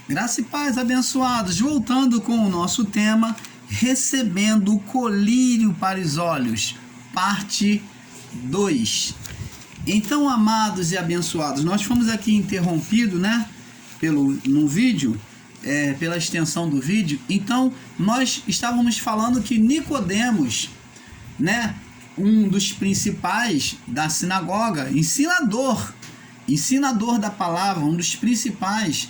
Graça e paz, abençoados. Voltando com o nosso tema, recebendo o colírio para os olhos, parte 2. Então, amados e abençoados, nós fomos aqui interrompidos, no vídeo, pela extensão do vídeo. Então, nós estávamos falando que Nicodemos, um dos principais da sinagoga, ensinador da palavra, um dos principais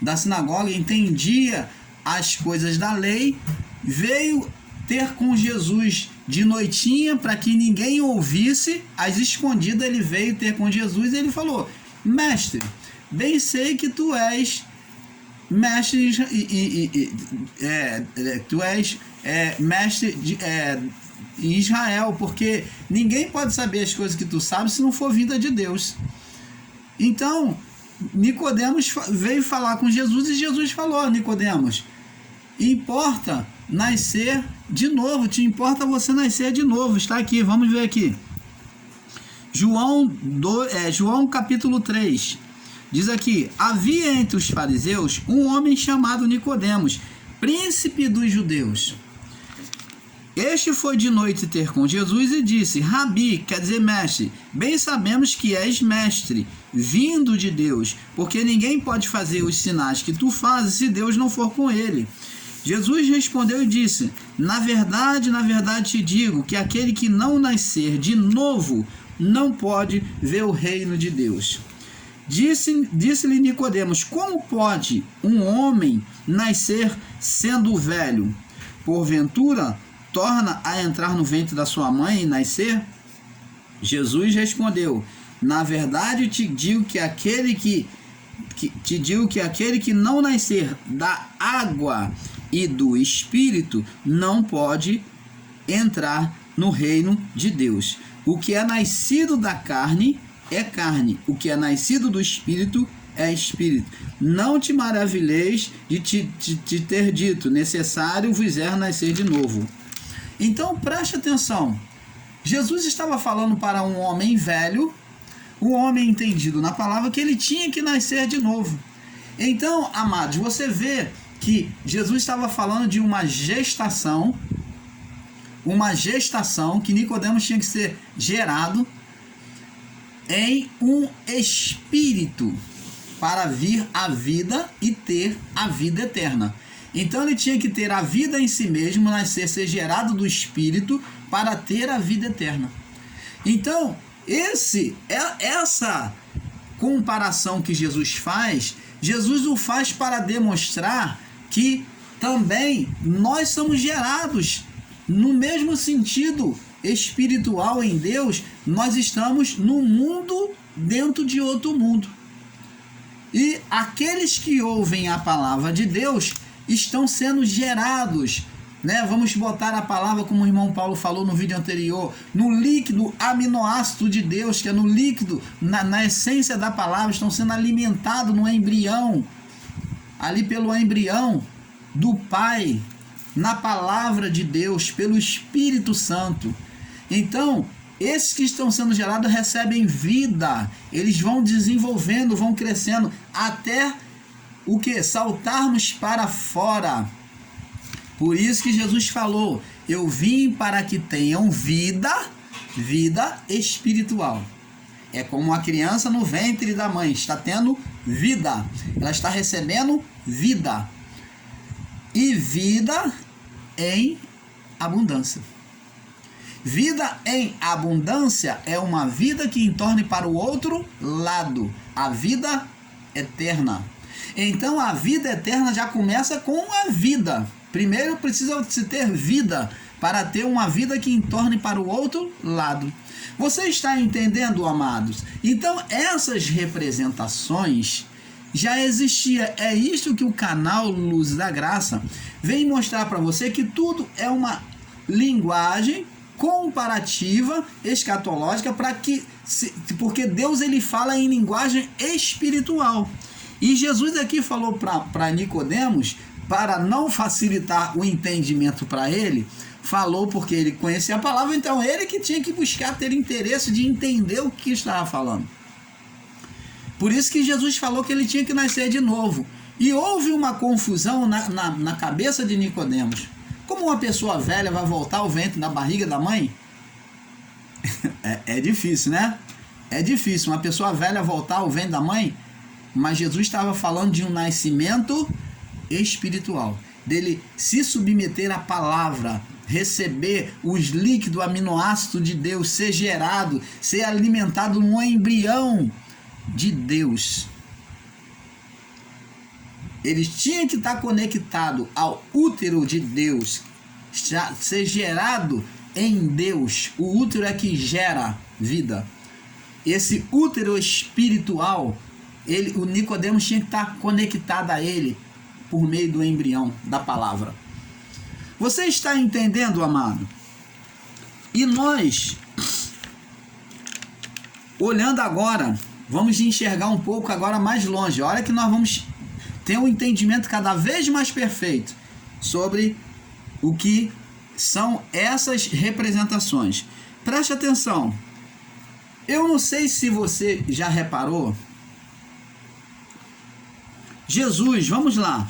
da sinagoga, entendia as coisas da lei, veio ter com Jesus de noitinha para que ninguém ouvisse, às escondidas ele veio ter com Jesus e ele falou: mestre, bem sei que tu és mestre em Israel, porque ninguém pode saber as coisas que tu sabes se não for vinda de Deus. Então Nicodemos veio falar com Jesus e Jesus falou: Nicodemos, importa nascer de novo, te importa você nascer de novo. Está aqui, vamos ver aqui. João capítulo 3, diz aqui: havia entre os fariseus um homem chamado Nicodemos, príncipe dos judeus. Este foi de noite ter com Jesus e disse: Rabi, quer dizer mestre, bem sabemos que és mestre, vindo de Deus, porque ninguém pode fazer os sinais que tu fazes se Deus não for com ele. Jesus respondeu e disse: na verdade te digo que aquele que não nascer de novo não pode ver o reino de Deus. Disse-lhe Nicodemos: como pode um homem nascer sendo velho? Porventura torna a entrar no ventre da sua mãe e nascer? Jesus respondeu: na verdade te digo que aquele que não nascer da água e do Espírito não pode entrar no reino de Deus. O que é nascido da carne é carne, o que é nascido do Espírito é Espírito. Não te maravilheis de te ter dito: necessário vos é nascer de novo. Então preste atenção, Jesus estava falando para um homem velho, um homem entendido na palavra, que ele tinha que nascer de novo. Então, amados, você vê que Jesus estava falando de uma gestação que Nicodemos tinha que ser gerado em um espírito para vir a vida e ter a vida eterna. Então ele tinha que ter a vida em si mesmo, nascer, ser gerado do Espírito para ter a vida eterna. Então, essa comparação que Jesus o faz para demonstrar que também nós somos gerados no mesmo sentido espiritual em Deus. Nós estamos no mundo dentro de outro mundo. E aqueles que ouvem a palavra de Deus estão sendo gerados, vamos botar a palavra, como o irmão Paulo falou no vídeo anterior, no líquido aminoácido de Deus, que é no líquido, na essência da palavra, estão sendo alimentados no embrião, ali pelo embrião do Pai, na palavra de Deus, pelo Espírito Santo. Então, esses que estão sendo gerados recebem vida, eles vão desenvolvendo, vão crescendo, até o que? Saltarmos para fora. Por isso que Jesus falou: eu vim para que tenham vida espiritual. É como uma criança no ventre da mãe, está tendo vida, ela está recebendo vida, e vida em abundância. Vida em abundância é uma vida que entorne para o outro lado, a vida eterna. Então a vida eterna já começa com a vida. Primeiro precisa se ter vida para ter uma vida que entorne para o outro lado. Você está entendendo, amados? Então essas representações já existia. É isto que o canal Luz da Graça vem mostrar para você, que tudo é uma linguagem comparativa, escatológica, porque Deus ele fala em linguagem espiritual. E Jesus aqui falou para Nicodemos, para não facilitar o entendimento para ele, falou porque ele conhecia a palavra, então ele que tinha que buscar ter interesse de entender o que estava falando. Por isso que Jesus falou que ele tinha que nascer de novo. E houve uma confusão na cabeça de Nicodemos. Como uma pessoa velha vai voltar ao ventre da barriga da mãe? É difícil, né? É difícil uma pessoa velha voltar ao ventre da mãe. Mas Jesus estava falando de um nascimento espiritual. Dele se submeter à palavra, receber os líquidos aminoácidos de Deus, ser gerado, ser alimentado num embrião de Deus. Ele tinha que estar conectado ao útero de Deus, ser gerado em Deus. O útero é que gera vida. Esse útero espiritual, o Nicodemos tinha que estar conectado a ele por meio do embrião da palavra. Você está entendendo, amado? E nós, olhando agora, vamos enxergar um pouco agora mais longe. Olha que nós vamos ter um entendimento cada vez mais perfeito sobre o que são essas representações. Preste atenção. Eu não sei se você já reparou. Jesus, vamos lá.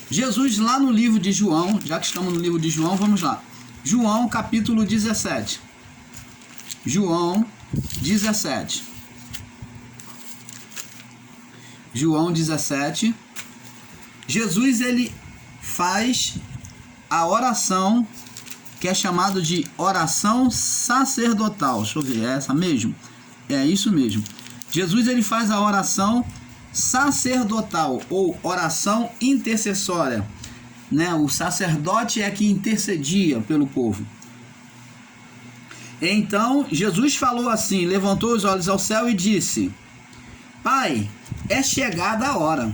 Jesus lá no livro de João, já que estamos no livro de João, vamos lá. João capítulo 17. João 17. João 17. Jesus, ele faz a oração que é chamado de oração sacerdotal. Deixa eu ver, é essa mesmo? É isso mesmo. Jesus, ele faz a oração sacerdotal ou oração intercessória, né? O sacerdote é que intercedia pelo povo. Então Jesus falou assim, levantou os olhos ao céu e disse: Pai, é chegada a hora,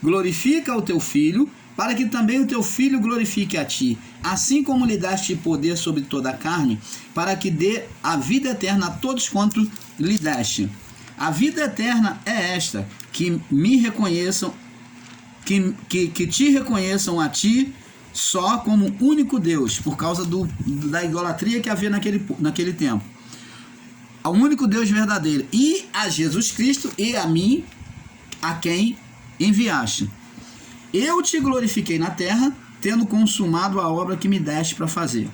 glorifica o teu filho, para que também o teu filho glorifique a ti, assim como lhe daste poder sobre toda a carne, para que dê a vida eterna a todos quanto lhe deste. A vida eterna é esta, que me reconheçam, que te reconheçam a ti só como único Deus, por causa da idolatria que havia naquele tempo. Ao único Deus verdadeiro, e a Jesus Cristo, e a mim, a quem enviaste. Eu te glorifiquei na terra, tendo consumado a obra que me deste para fazer.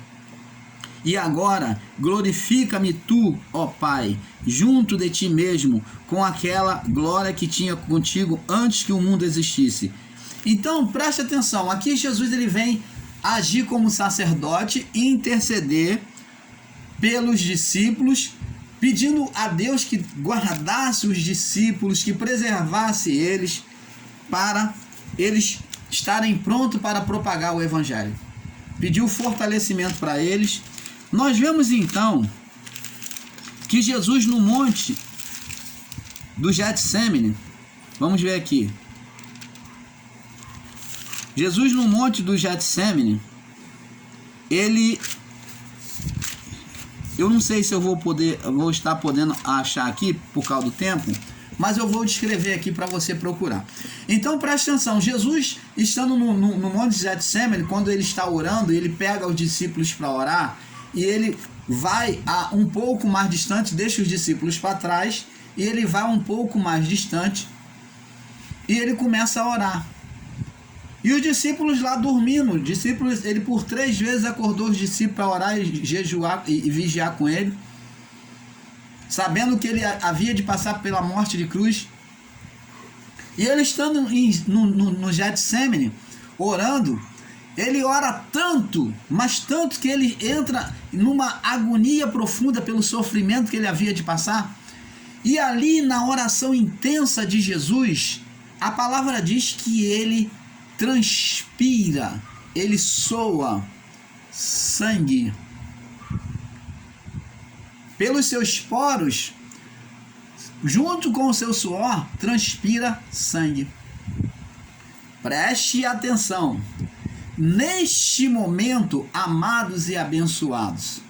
E agora, glorifica-me tu, ó Pai, junto de ti mesmo, com aquela glória que tinha contigo antes que o mundo existisse. Então, preste atenção, aqui Jesus ele vem agir como sacerdote e interceder pelos discípulos, pedindo a Deus que guardasse os discípulos, que preservasse eles, para eles estarem prontos para propagar o Evangelho. Pediu fortalecimento para eles. Nós vemos então que Jesus no monte do Getsemane, vamos ver aqui. Jesus no monte do Getsemane, eu não sei se eu vou estar podendo achar aqui por causa do tempo, mas eu vou descrever aqui para você procurar. Então preste atenção, Jesus estando no monte de Getsemane, quando ele está orando, ele pega os discípulos para orar, e ele vai um pouco mais distante, deixa os discípulos para trás, e ele vai um pouco mais distante, e ele começa a orar. E os discípulos lá dormindo, ele por 3 vezes acordou os discípulos para orar e jejuar e vigiar com ele, sabendo que ele havia de passar pela morte de cruz. E ele estando no Getsemane, orando, ele ora tanto, mas tanto que ele entra numa agonia profunda pelo sofrimento que ele havia de passar. E ali na oração intensa de Jesus, a palavra diz que ele transpira, ele soa sangue. Pelos seus poros, junto com o seu suor, transpira sangue. Preste atenção. Neste momento, amados e abençoados,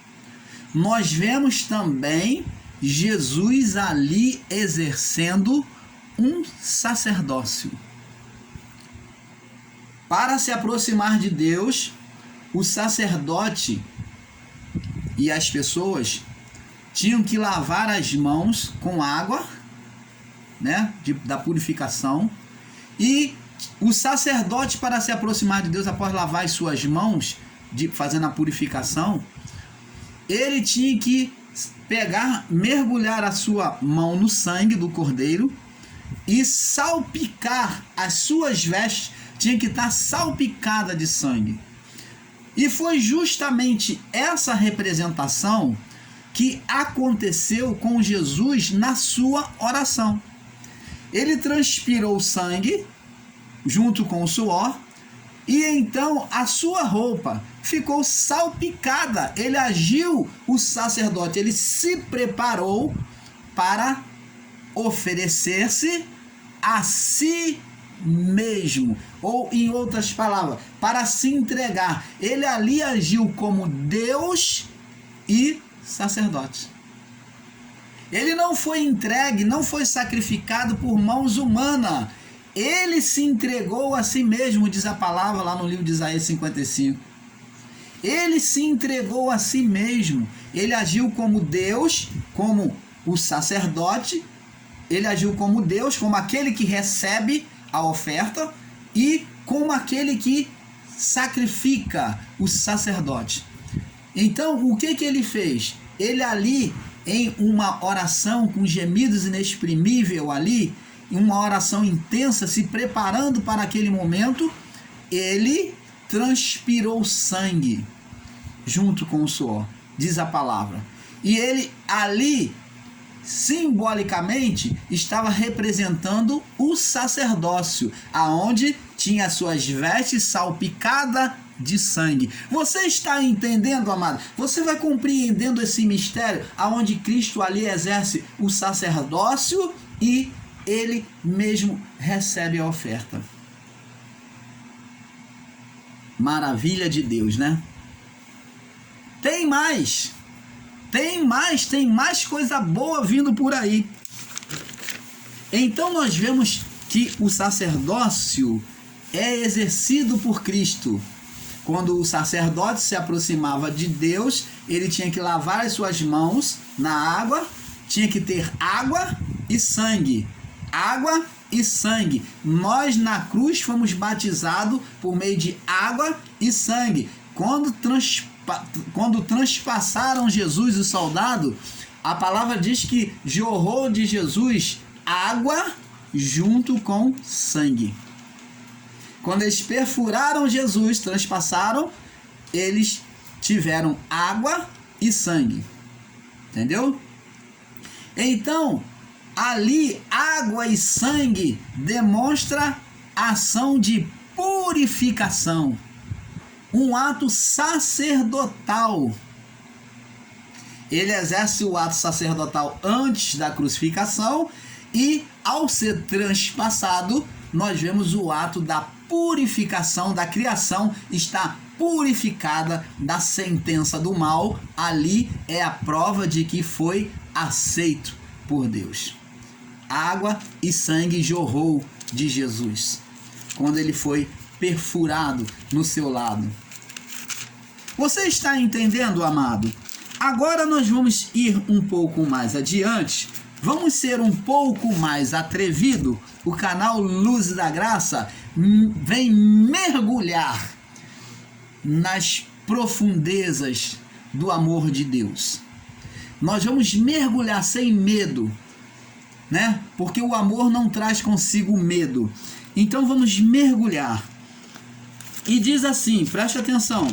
nós vemos também Jesus ali exercendo um sacerdócio. Para se aproximar de Deus, o sacerdote e as pessoas tinham que lavar as mãos com água né, da purificação. E o sacerdote, para se aproximar de Deus após lavar as suas mãos, fazendo a purificação, ele tinha que mergulhar a sua mão no sangue do cordeiro e salpicar as suas vestes, tinha que estar salpicada de sangue. E foi justamente essa representação que aconteceu com Jesus na sua oração. Ele transpirou sangue junto com o suor, e então a sua roupa ficou salpicada. Ele agiu, o sacerdote, ele se preparou para oferecer-se a si mesmo, ou em outras palavras, para se entregar. Ele ali agiu como Deus e sacerdote. Ele não foi entregue, não foi sacrificado por mãos humanas. Ele se entregou a si mesmo, diz a palavra lá no livro de Isaías 55. Ele se entregou a si mesmo. Ele agiu como Deus, como o sacerdote. Ele agiu como Deus, como aquele que recebe a oferta, e como aquele que sacrifica, o sacerdote. Então, o que ele fez? Ele ali, em uma oração com gemidos inexprimíveis ali, em uma oração intensa, se preparando para aquele momento, ele transpirou sangue junto com o suor, diz a palavra. E ele ali, simbolicamente, estava representando o sacerdócio, aonde tinha suas vestes salpicadas de sangue. Você está entendendo, amado? Você vai compreendendo esse mistério, aonde Cristo ali exerce o sacerdócio e ele mesmo recebe a oferta. Maravilha de Deus, né? Tem mais coisa boa vindo por aí. Então nós vemos que o sacerdócio é exercido por Cristo. Quando o sacerdote se aproximava de Deus, ele tinha que lavar as suas mãos na água, tinha que ter água e sangue. Água e sangue. Nós na cruz fomos batizados por meio de água e sangue. Quando transpassaram Jesus, o soldado, a palavra diz que jorrou de Jesus água junto com sangue. Quando eles perfuraram Jesus, transpassaram, eles tiveram água e sangue. Entendeu? Então, ali, água e sangue demonstra a ação de purificação. Um ato sacerdotal. Ele exerce o ato sacerdotal antes da crucificação e, ao ser transpassado, nós vemos o ato da purificação, da criação está purificada da sentença do mal. Ali é a prova de que foi aceito por Deus. Água e sangue jorrou de Jesus quando ele foi perfurado no seu lado. Você está entendendo, amado? Agora nós vamos ir um pouco mais adiante. Vamos ser um pouco mais atrevido. O canal Luz da Graça vem mergulhar nas profundezas do amor de Deus. Nós vamos mergulhar sem medo, né? Porque o amor não traz consigo medo. Então vamos mergulhar. E diz assim, preste atenção.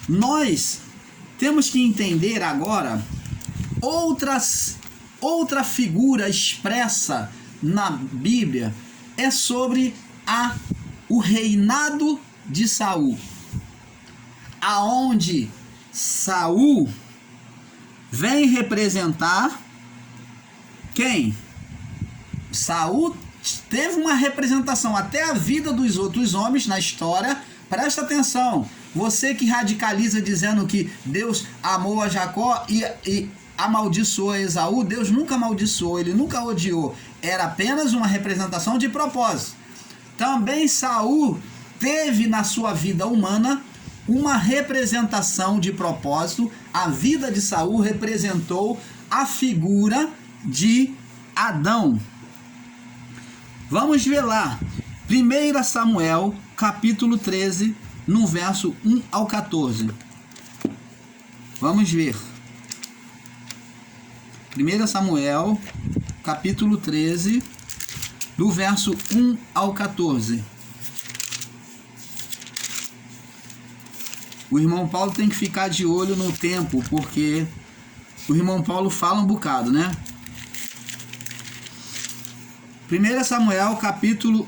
Nós temos que entender agora outra figura expressa na Bíblia é sobre o reinado de Saul, aonde Saul vem representar quem? Saul teve uma representação até a vida dos outros homens na história. Presta atenção, você que radicaliza dizendo que Deus amou a Jacó e amaldiçoou Esaú, Deus nunca amaldiçoou, ele nunca odiou, era apenas uma representação de propósito. Também Saul teve na sua vida humana uma representação de propósito. A vida de Saul representou a figura de Adão, Vamos ver lá, 1 Samuel, capítulo 13, no verso 1 ao 14. Vamos ver. 1 Samuel, capítulo 13, do verso 1 ao 14. O irmão Paulo tem que ficar de olho no tempo, porque o irmão Paulo fala um bocado, né? 1 Samuel, capítulo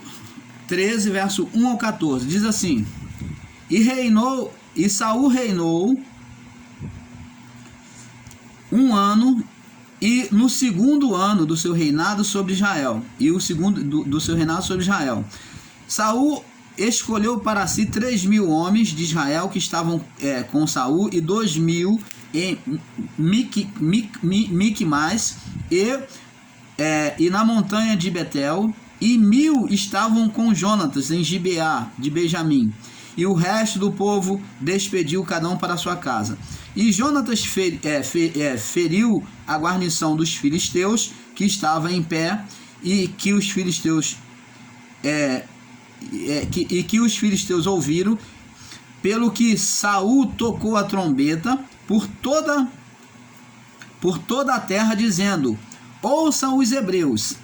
13, verso 1 ao 14, diz assim: E Saul reinou 1 ano, e no segundo ano do seu reinado sobre Israel, Saul escolheu para si 3.000 homens de Israel que estavam com Saul, e 2.000 em Micmais e na montanha de Betel, e 1.000 estavam com Jonatas em Gibeá de Benjamim, e o resto do povo despediu cada um para sua casa. E Jonatas feriu a guarnição dos filisteus que estava em pé, e que os filisteus os filisteus ouviram, pelo que Saul tocou a trombeta por toda a terra, dizendo: ouçam os hebreus.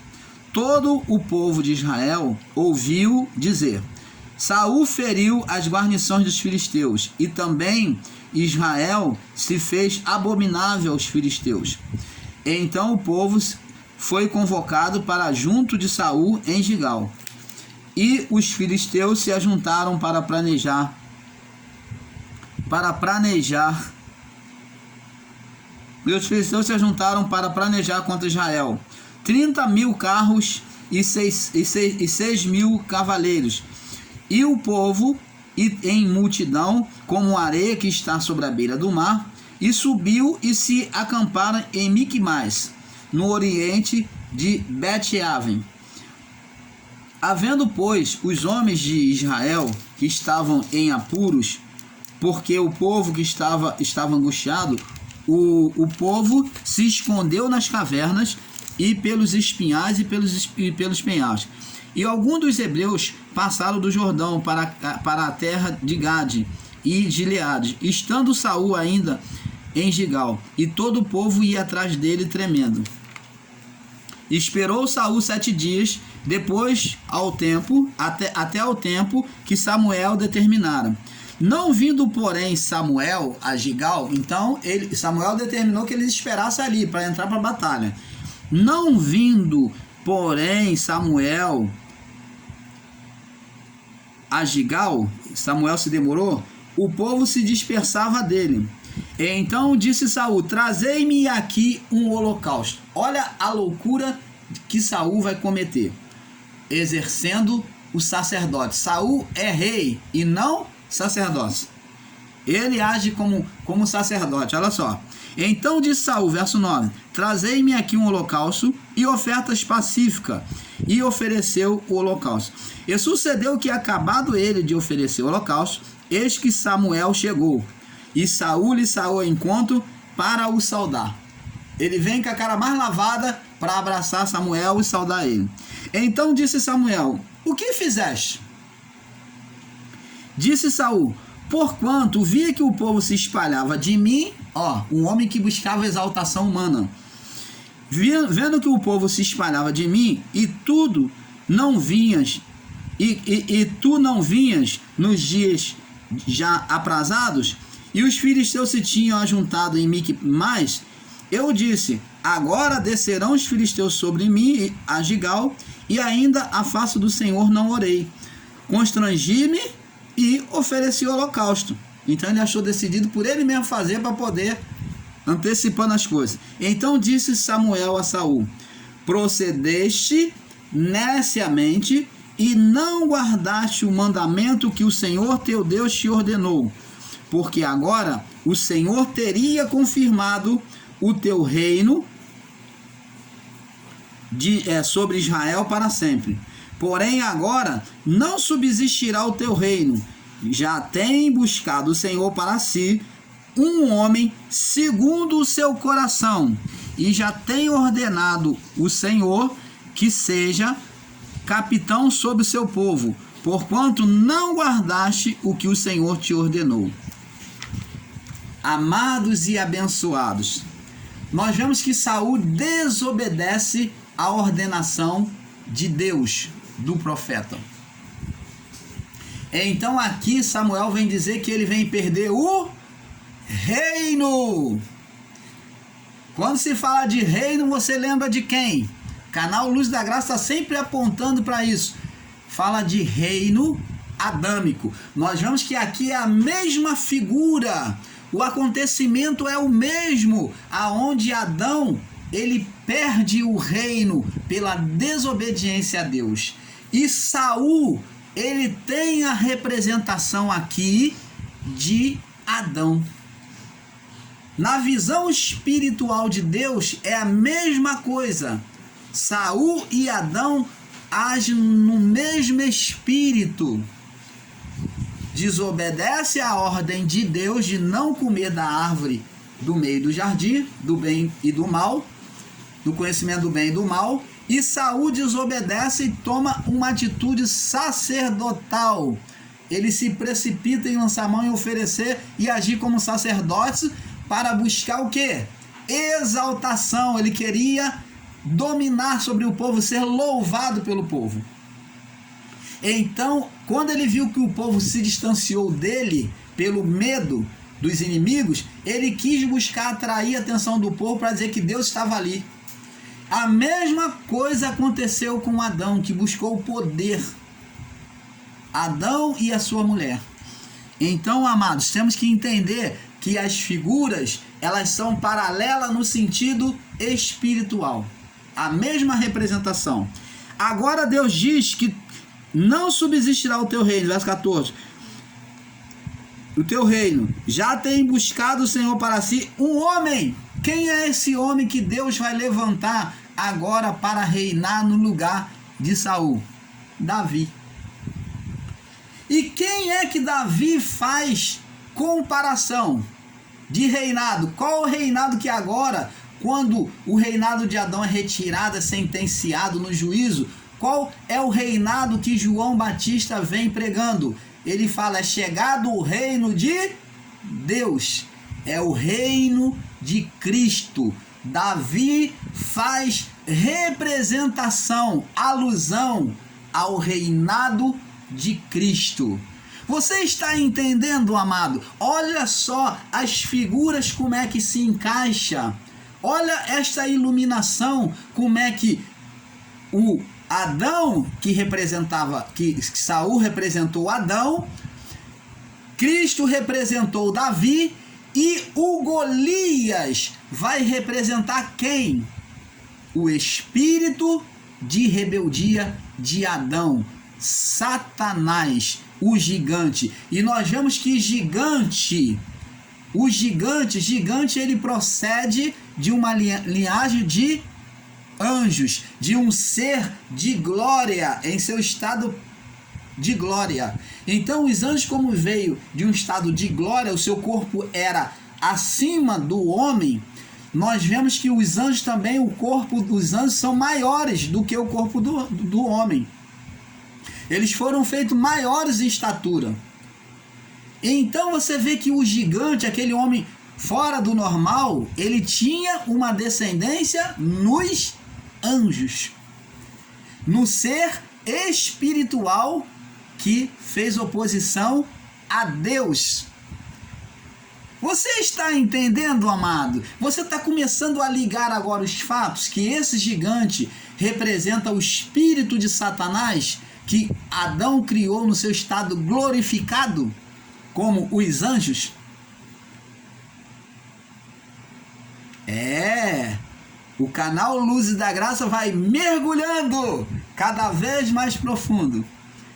Todo o povo de Israel ouviu dizer: Saul feriu as guarnições dos filisteus, e também Israel se fez abominável aos filisteus. Então o povo foi convocado para junto de Saul em Gigal, e os filisteus se ajuntaram para planejar contra Israel 30.000 carros e 6.000 cavaleiros, e o povo em multidão, como a areia que está sobre a beira do mar, e subiu e se acamparam em Micmais, no oriente de Bet-aven. Havendo, pois, os homens de Israel que estavam em apuros, porque o povo que estava angustiado, o povo se escondeu nas cavernas e pelos espinhais e pelos penhascos. E alguns dos hebreus passaram do Jordão para a terra de Gade e Gileade, estando Saul ainda em Gigal, e todo o povo ia atrás dele tremendo. Esperou Saul 7 dias, depois até ao tempo que Samuel determinara. Não vindo, porém, Samuel a Gigal, então Samuel determinou que eles esperassem ali para entrar para a batalha. Não vindo, porém, Samuel a Gigal, Samuel se demorou, o povo se dispersava dele. Então disse Saul: trazei-me aqui um holocausto. Olha a loucura que Saul vai cometer, exercendo o sacerdote. Saul é rei e não sacerdote. Ele age como sacerdote, olha só. Então disse Saul, verso 9: trazei-me aqui um holocausto e ofertas pacíficas. E ofereceu o holocausto. E sucedeu que, acabado ele de oferecer o holocausto, eis que Samuel chegou, e Saul lhe saiu ao encontro para o saudar. Ele vem com a cara mais lavada para abraçar Samuel e saudar ele. Então disse Samuel: o que fizeste? Disse Saul: porquanto via que o povo se espalhava de mim, um homem que buscava exaltação humana, vendo que o povo se espalhava de mim, e tu não vinhas nos dias já aprazados, e os filisteus se tinham ajuntado em Micmais, eu disse: agora descerão os filisteus sobre mim a Gigal, e ainda a face do Senhor não orei. Constrangi-me e ofereci o holocausto. Então ele achou decidido por ele mesmo fazer, para poder antecipando as coisas. Então disse Samuel a Saul: procedeste neciamente e não guardaste o mandamento que o Senhor teu Deus te ordenou, porque agora o Senhor teria confirmado o teu reino sobre Israel para sempre. Porém agora não subsistirá o teu reino. Já tem buscado o Senhor para si um homem segundo o seu coração, e já tem ordenado o Senhor que seja capitão sobre o seu povo, porquanto não guardaste o que o Senhor te ordenou. Amados e abençoados, nós vemos que Saul desobedece a ordenação de Deus, do profeta. Então aqui Samuel vem dizer que ele vem perder o reino. Quando se fala de reino, você lembra de quem? Canal Luz da Graça está sempre apontando para isso. Fala de reino adâmico. Nós vemos que aqui é a mesma figura. O acontecimento é o mesmo, aonde Adão ele perde o reino pela desobediência a Deus. E Saul, ele tem a representação aqui de Adão. Na visão espiritual de Deus é a mesma coisa. Saul e Adão agem no mesmo espírito. Desobedece à ordem de Deus de não comer da árvore do meio do jardim, do bem e do mal, do conhecimento do bem e do mal, e Saul desobedece e toma uma atitude sacerdotal. Ele se precipita em lançar a mão e oferecer e agir como sacerdote para buscar o quê? Exaltação. Ele queria dominar sobre o povo, ser louvado pelo povo. Então, quando ele viu que o povo se distanciou dele pelo medo dos inimigos, ele quis buscar atrair a atenção do povo para dizer que Deus estava ali. A mesma coisa aconteceu com Adão, que buscou o poder. Adão e a sua mulher. Então, amados, temos que entender que as figuras, elas são paralelas no sentido espiritual. A mesma representação. Agora Deus diz que não subsistirá o teu reino, verso 14. O teu reino já tem buscado o Senhor para si um homem. Quem é esse homem que Deus vai levantar agora para reinar no lugar de Saul? Davi. E quem é que Davi faz comparação de reinado? Qual o reinado que agora, quando o reinado de Adão é retirado, é sentenciado no juízo, qual é o reinado que João Batista vem pregando? Ele fala, é chegado o reino de Deus, é o reino de Cristo. Davi faz representação, alusão ao reinado de Cristo. Você está entendendo, amado? Olha só as figuras como é que se encaixa. Olha esta iluminação, como é que o Adão, que Saul representou Adão, Cristo representou Davi, e o Golias vai representar quem? O espírito de rebeldia de Adão, Satanás, o gigante. E nós vemos que gigante ele procede de uma linhagem de anjos, de um ser de glória, em seu estado de glória. Então os anjos, como veio de um estado de glória, o seu corpo era acima do homem. Nós vemos que os anjos também, o corpo dos anjos são maiores do que o corpo do homem. Eles foram feitos maiores em estatura. Então você vê que o gigante, aquele homem fora do normal, ele tinha uma descendência nos anjos, no ser espiritual que fez oposição a Deus. Você está entendendo, amado? Você está começando a ligar agora os fatos que esse gigante representa o espírito de Satanás que Adão criou no seu estado glorificado, como os anjos? O canal Luzes da Graça vai mergulhando cada vez mais profundo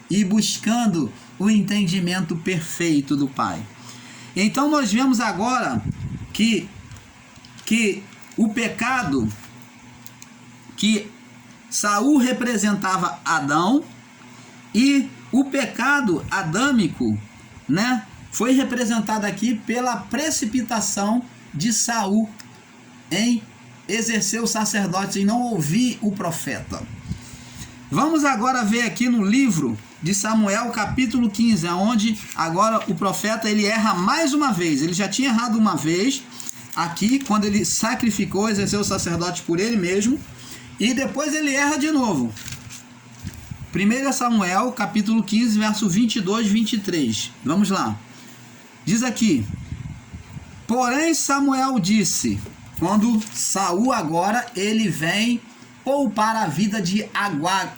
e buscando o entendimento perfeito do Pai. Então nós vemos agora que o pecado, que Saul representava Adão, e o pecado adâmico, né, foi representado aqui pela precipitação de Saul em exercer o sacerdócio e não ouvir o profeta. Vamos agora ver aqui no livro de Samuel, capítulo 15, onde agora o profeta ele erra mais uma vez. Ele já tinha errado uma vez aqui, quando ele sacrificou, exerceu o sacerdote por ele mesmo, e depois ele erra de novo. 1 Samuel, capítulo 15, verso 22 e 23. Vamos lá. Diz aqui: porém Samuel disse, quando Saul agora ele vem poupar a vida de Agag,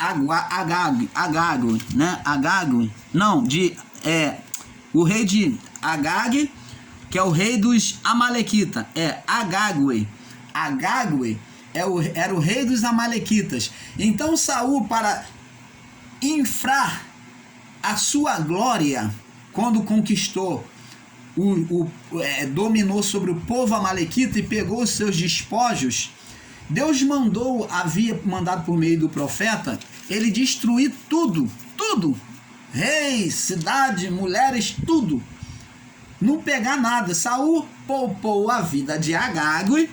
né? Agag, não, o rei de Agag, que é o rei dos Amalequitas, Agag. Agag era o rei dos Amalequitas. Então Saul, para infrar a sua glória, quando conquistou, dominou sobre o povo amalequita e pegou os seus despojos, Deus havia mandado por meio do profeta, ele destruir tudo, reis, cidade, mulheres, tudo, não pegar nada. Saul poupou a vida de Agag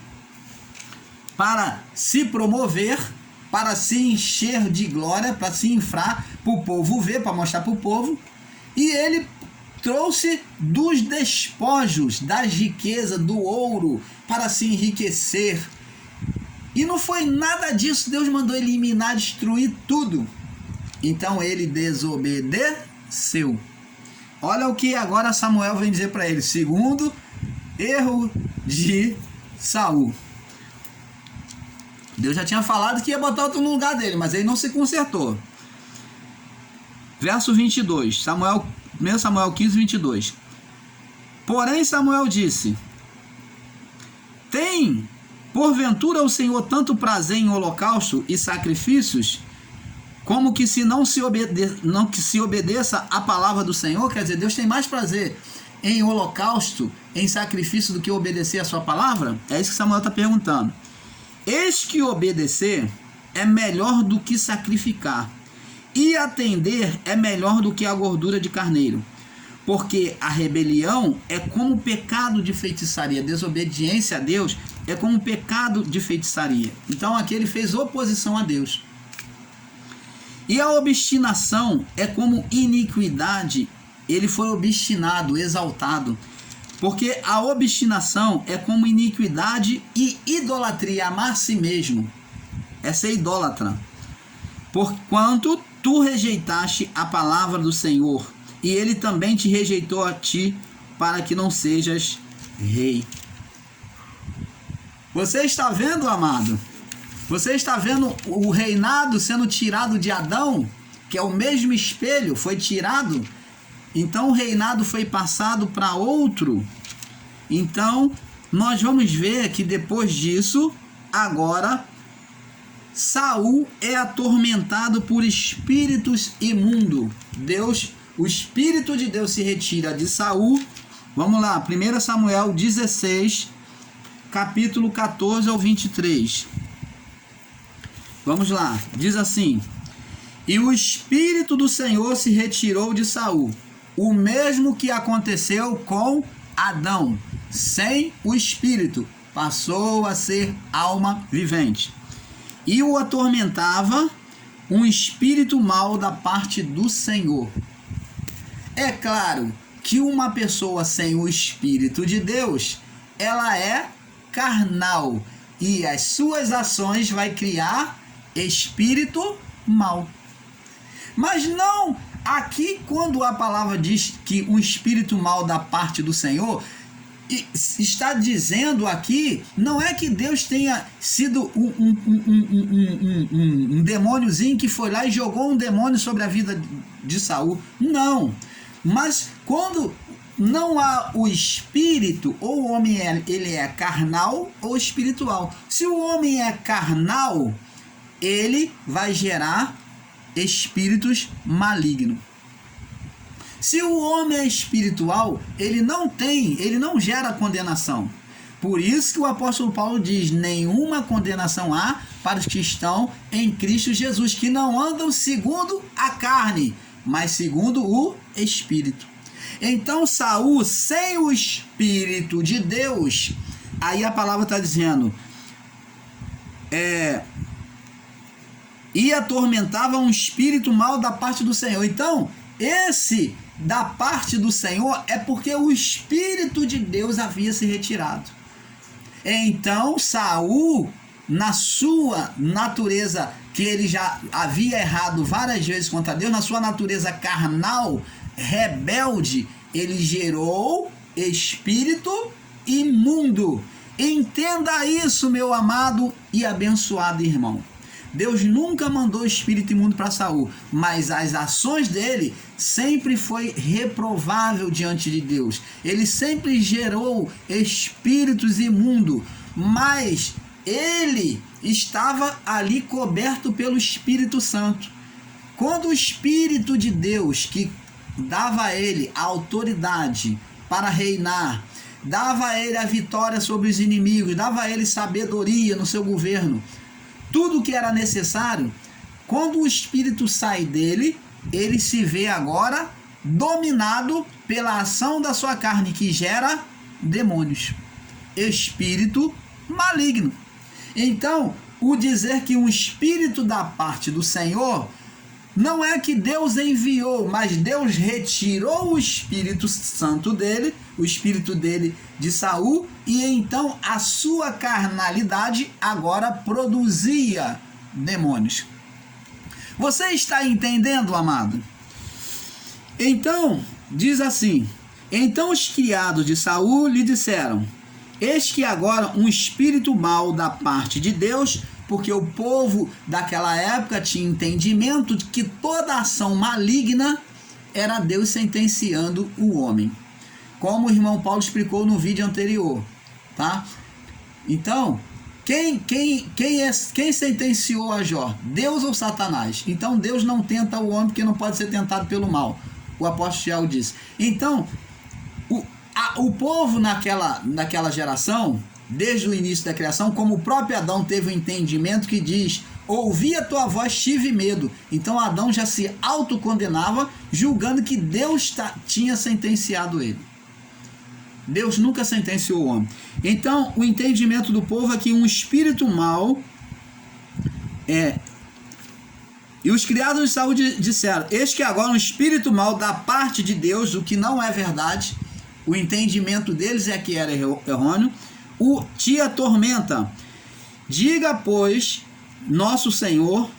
para se promover, para se encher de glória, para se infrar, para o povo ver, para mostrar para o povo, e ele trouxe dos despojos, das riquezas, do ouro, para se enriquecer. E não foi nada disso. Deus mandou eliminar, destruir tudo. Então ele desobedeceu. Olha o que agora Samuel vem dizer para ele. Segundo erro de Saul. Deus já tinha falado que ia botar outro no lugar dele, mas ele não se consertou. Verso 22. 1 Samuel 15, 22. Porém Samuel disse: tem porventura o Senhor tanto prazer em holocausto e sacrifícios, como que se não se obedeça a palavra do Senhor? Quer dizer, Deus tem mais prazer em holocausto, em sacrifício, do que obedecer a sua palavra? É isso que Samuel está perguntando. Eis que obedecer é melhor do que sacrificar, e atender é melhor do que a gordura de carneiro. Porque a rebelião é como pecado de feitiçaria. Desobediência a Deus é como pecado de feitiçaria. Então aqui ele fez oposição a Deus. E a obstinação é como iniquidade. Ele foi obstinado, exaltado. Porque a obstinação é como iniquidade e idolatria, amar a si mesmo. É ser idólatra. Porquanto tu rejeitaste a palavra do Senhor, e ele também te rejeitou a ti, para que não sejas rei. Você está vendo, amado? Você está vendo o reinado sendo tirado de Adão, que é o mesmo espelho, foi tirado. Então o reinado foi passado para outro. Então nós vamos ver que depois disso, agora Saul é atormentado por espíritos imundos. O Espírito de Deus se retira de Saul. Vamos lá, 1 Samuel 16, capítulo 14 ao 23. Vamos lá, diz assim: e o Espírito do Senhor se retirou de Saul, o mesmo que aconteceu com Adão, sem o Espírito, passou a ser alma vivente. E o atormentava um espírito mau da parte do Senhor. É claro que uma pessoa sem o Espírito de Deus, ela é carnal, e as suas ações vai criar espírito mau. Mas não, aqui quando a palavra diz que um espírito mau da parte do Senhor, está dizendo aqui, não é que Deus tenha sido um demôniozinho que foi lá e jogou um demônio sobre a vida de Saul. Não. Mas quando não há o espírito, ou o homem ele é carnal ou espiritual. Se o homem é carnal, ele vai gerar espíritos malignos. Se o homem é espiritual, ele não gera condenação. Por isso que o apóstolo Paulo diz: nenhuma condenação há para os que estão em Cristo Jesus, que não andam segundo a carne, mas segundo o Espírito. Então Saul, sem o Espírito de Deus, aí a palavra está dizendo, e atormentava um espírito mau da parte do Senhor. Então, esse da parte do Senhor é porque o Espírito de Deus havia se retirado. Então, Saul, na sua natureza, que ele já havia errado várias vezes contra Deus, na sua natureza carnal, rebelde, ele gerou espírito imundo. Entenda isso, meu amado e abençoado irmão. Deus nunca mandou espírito imundo para Saul, mas as ações dele sempre foi reprovável diante de Deus. Ele sempre gerou espíritos imundos, mas ele estava ali coberto pelo Espírito Santo. Quando o Espírito de Deus, que dava a ele a autoridade para reinar, dava a ele a vitória sobre os inimigos, dava a ele sabedoria no seu governo, tudo o que era necessário, quando o Espírito sai dele, ele se vê agora dominado pela ação da sua carne, que gera demônios, espírito maligno. Então, o dizer que um espírito da parte do Senhor não é que Deus enviou, mas Deus retirou o Espírito Santo dele, o espírito dele de Saul, e então a sua carnalidade agora produzia demônios. Você está entendendo, amado? Então, diz assim: então os criados de Saul lhe disseram: eis que agora um espírito mau da parte de Deus, porque o povo daquela época tinha entendimento de que toda ação maligna era Deus sentenciando o homem, como o irmão Paulo explicou no vídeo anterior, tá? Então, quem sentenciou a Jó? Deus ou Satanás? Então Deus não tenta o homem, porque não pode ser tentado pelo mal. O apóstolo Tiago disse. Então, o povo naquela geração, desde o início da criação, como o próprio Adão teve um entendimento que diz: ouvi a tua voz, tive medo. Então Adão já se autocondenava, julgando que Deus tinha sentenciado ele. Deus nunca sentenciou o homem. Então, o entendimento do povo é que um espírito mau e os criados de Saul disseram: eis que agora um espírito mau da parte de Deus, o que não é verdade. O entendimento deles é que era errôneo, te atormenta. Diga, pois, nosso Senhor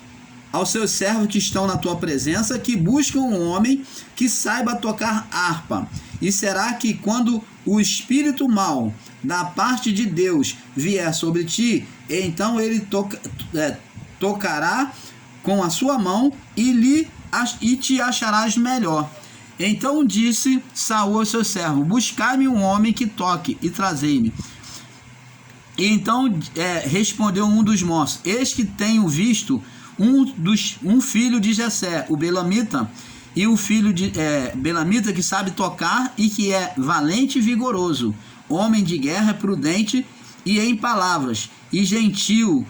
aos seus servos que estão na tua presença, que buscam um homem que saiba tocar harpa. E será que quando o espírito mau da parte de Deus vier sobre ti, então ele tocará com a sua mão e te acharás melhor. Então disse Saul ao seu servo: buscai-me um homem que toque e trazei-me. E então respondeu um dos moços: eis que tenho visto um filho de Jessé, o belamita, e o filho de belamita que sabe tocar e que é valente e vigoroso, homem de guerra, prudente e em palavras, e gentil,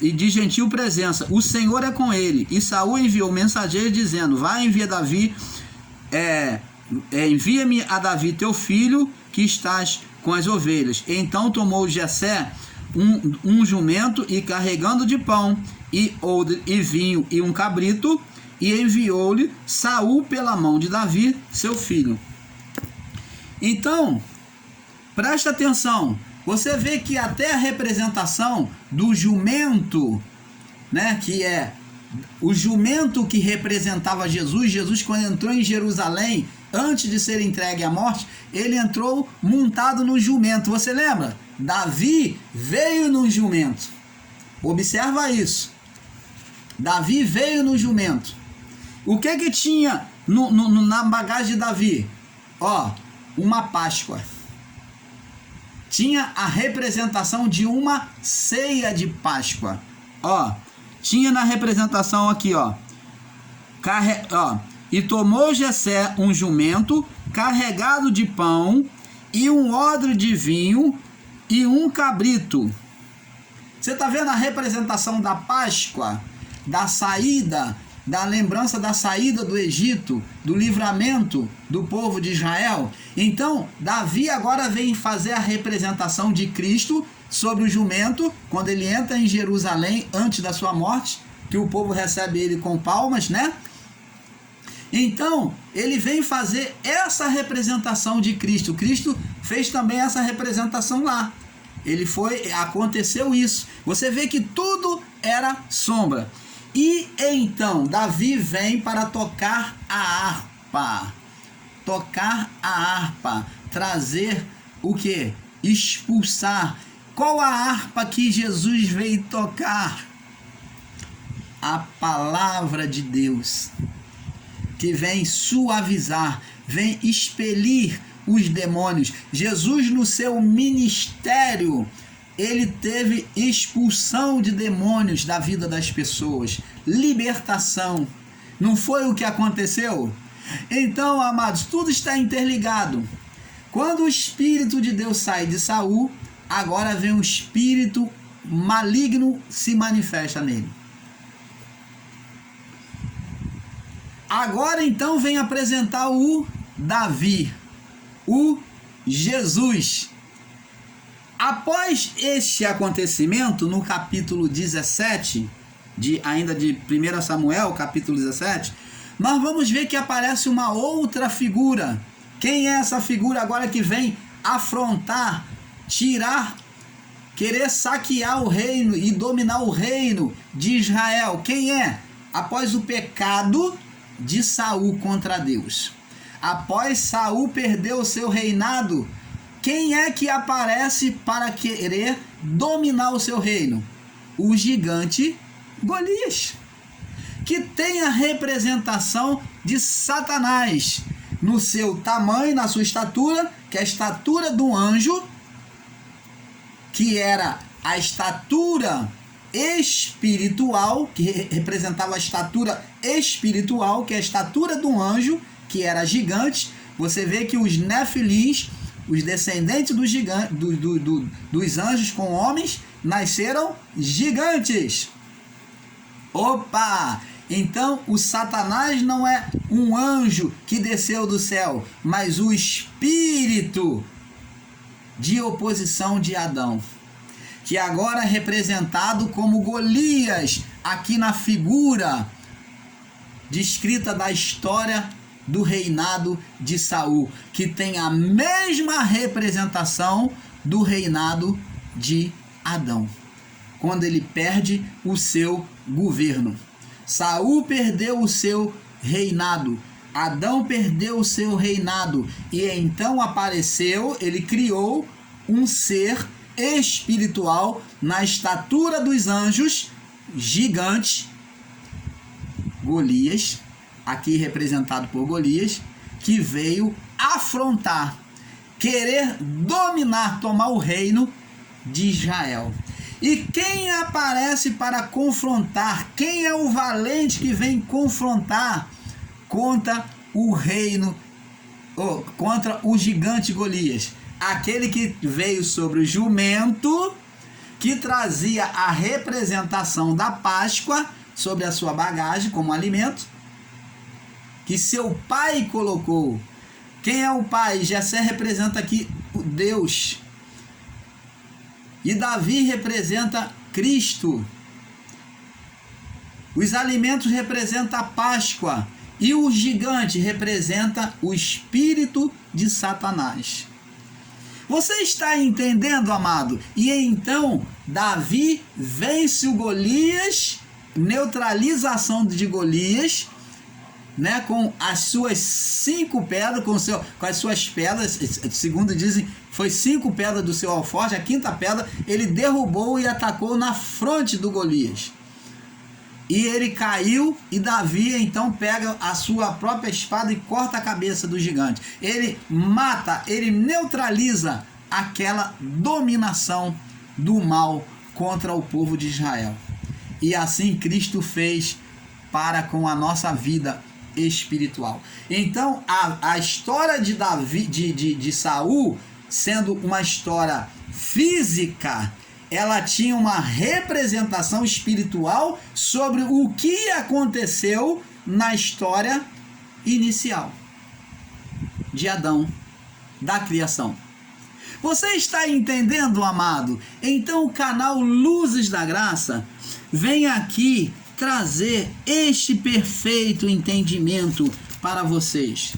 e de gentil presença. O Senhor é com ele. E Saul enviou mensageiro dizendo: vai, envia-me a Davi teu filho, que estás com as ovelhas. Então tomou Jessé um jumento, e carregando de pão e odre e vinho e um cabrito, e enviou-lhe Saul pela mão de Davi seu filho. Então, presta atenção. Você vê que até a representação do jumento, né, que é o jumento que representava Jesus, quando entrou em Jerusalém, antes de ser entregue à morte, ele entrou montado no jumento. Você lembra? Davi veio no jumento. Observa isso. Davi veio no jumento. O que tinha na bagagem de Davi? Uma Páscoa. Tinha a representação de uma ceia de Páscoa. Tinha na representação aqui, e tomou Jessé um jumento carregado de pão e um odre de vinho e um cabrito. Você está vendo a representação da Páscoa, da saída, da lembrança da saída do Egito, do livramento do povo de Israel? Então, Davi agora vem fazer a representação de Cristo sobre o jumento, quando ele entra em Jerusalém antes da sua morte, que o povo recebe ele com palmas, né? Então, ele vem fazer essa representação de Cristo. Cristo fez também essa representação lá. Aconteceu isso. Você vê que tudo era sombra. E então, Davi vem para tocar a harpa. Tocar a harpa. Trazer o quê? Expulsar. Qual a harpa que Jesus veio tocar? A palavra de Deus, que vem suavizar, vem expelir os demônios. Jesus, no seu ministério, ele teve expulsão de demônios da vida das pessoas, libertação. Não foi o que aconteceu? Então, amados, tudo está interligado. Quando o Espírito de Deus sai de Saul, agora vem um espírito maligno se manifesta nele. Agora então vem apresentar o Davi, o Jesus. Após este acontecimento, no capítulo 17, ainda de 1 Samuel, capítulo 17, nós vamos ver que aparece uma outra figura. Quem é essa figura agora que vem afrontar, tirar, querer saquear o reino e dominar o reino de Israel? Quem é? Após o pecado de Saul contra Deus, após Saul perder o seu reinado, quem é que aparece para querer dominar o seu reino? O gigante Golias, que tem a representação de Satanás no seu tamanho, na sua estatura, que é a estatura do anjo, que era a estatura espiritual, que representava a estatura espiritual, que é a estatura do anjo, que era gigante. Você vê que os Nefilins, os descendentes dos anjos com homens, nasceram gigantes. Opa! Então o Satanás não é um anjo que desceu do céu, mas o espírito de oposição de Adão, que agora é representado como Golias, aqui na figura descrita da história do reinado de Saul, que tem a mesma representação do reinado de Adão, quando ele perde o seu governo. Saul perdeu o seu reinado, Adão perdeu o seu reinado, e então apareceu, ele criou um ser espiritual na estatura dos anjos, gigante, Golias, aqui representado por Golias, que veio afrontar, querer dominar, tomar o reino de Israel. E quem aparece para confrontar? Quem é o valente que vem confrontar contra o reino, contra o gigante Golias? Aquele que veio sobre o jumento, que trazia a representação da Páscoa sobre a sua bagagem como alimento, que seu pai colocou. Quem é o pai? Jessé representa aqui o Deus. E Davi representa Cristo. Os alimentos representam a Páscoa. E o gigante representa o espírito de Satanás. Você está entendendo, amado? E então, Davi vence o Golias, neutralização de Golias, né, com as suas 5 pedras, com as suas pedras, segundo dizem, foi 5 pedras do seu alforje, a 5ª pedra ele derrubou e atacou na fronte do Golias. E ele caiu, e Davi então pega a sua própria espada e corta a cabeça do gigante. Ele mata, ele neutraliza aquela dominação do mal contra o povo de Israel. E assim Cristo fez para com a nossa vida espiritual. Então a história de Davi, de Saul, sendo uma história física, ela tinha uma representação espiritual sobre o que aconteceu na história inicial de Adão, da criação. Você está entendendo, amado? Então o canal Luzes da Graça vem aqui trazer este perfeito entendimento para vocês.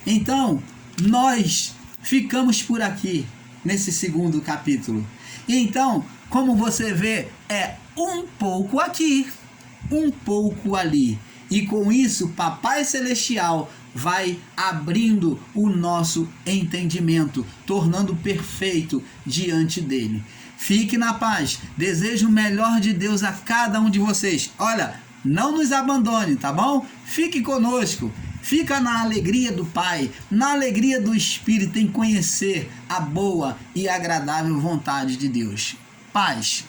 Então, nós ficamos por aqui nesse segundo capítulo. Então, como você vê, é um pouco aqui, um pouco ali. E com isso, Papai Celestial vai abrindo o nosso entendimento, tornando perfeito diante dele. Fique na paz. Desejo o melhor de Deus a cada um de vocês. Olha, não nos abandone, tá bom? Fique conosco. Fica na alegria do Pai, na alegria do Espírito, em conhecer a boa e agradável vontade de Deus. Paz.